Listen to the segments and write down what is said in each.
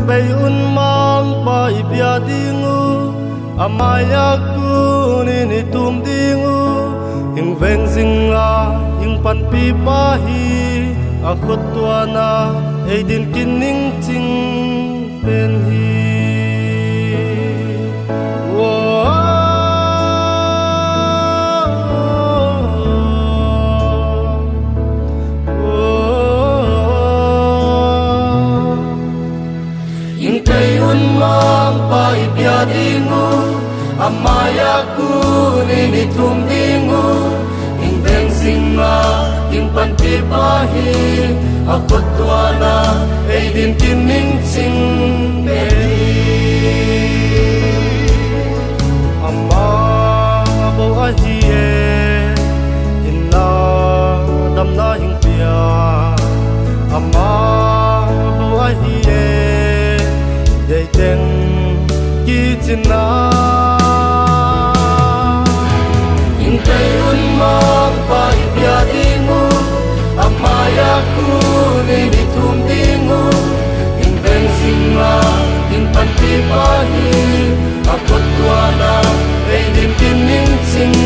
bay un mang pa ipia dingu amaya ku ni tum dingu hing veng zinga hing pan pi pa hi a khot tua na ei din kin ning ching pen hi mang pa ipia dingu amaya ku ni tum dingu hing veng singa hing pan pi pa hi a khot tua na ei din kin ning ching pe amma bo a hi e in na dam na hing pia amma bo a hi e dei teng ki china in kai un mang pa ipia dingu amaya ku ni tum dingu in veng singa in pan pi pa hi a khot tua na ei din kin ning ching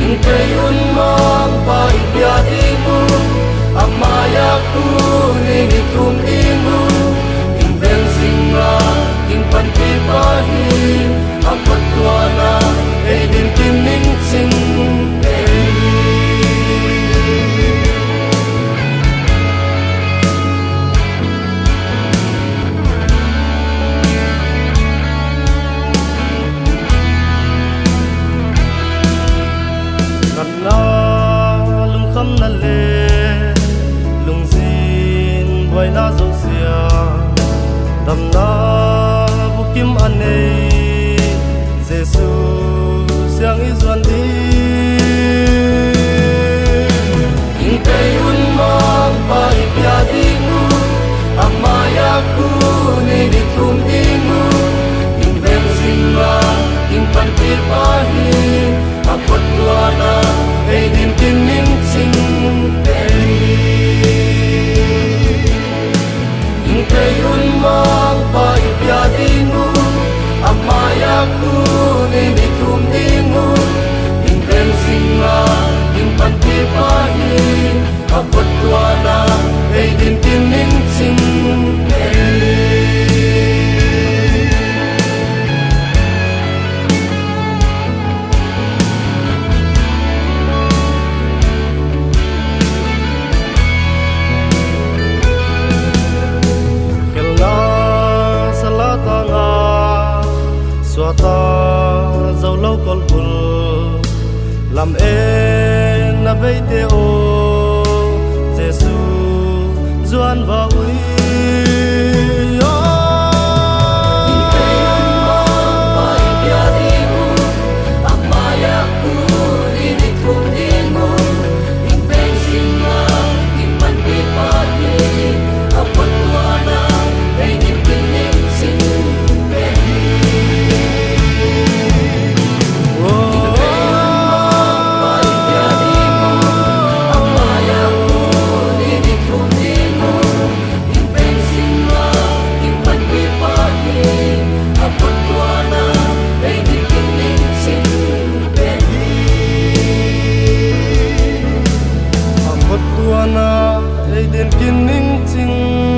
in kai un mang pa ipia dingu amaya ku ni tum dingu in veng singa in pan pi pa hi a khot tua na ei din kin ning ching na lung kham na le vai na zo sia dam na bukim ane Jesu siang izwan di in kai un mang pa ipia dingu amaya ku ni tum dingu in veng singa in pan pi pa hi a khot tua na ei din kin ning ching kai un mang pa ipia dingu amaya ku ni tum dingu in veng singa in pan pi pa hi a khot tua na ei din kin ning ching ta dâu lâu con bul làm em na bây te o Giêsu doan và uy na ei din kin ning ching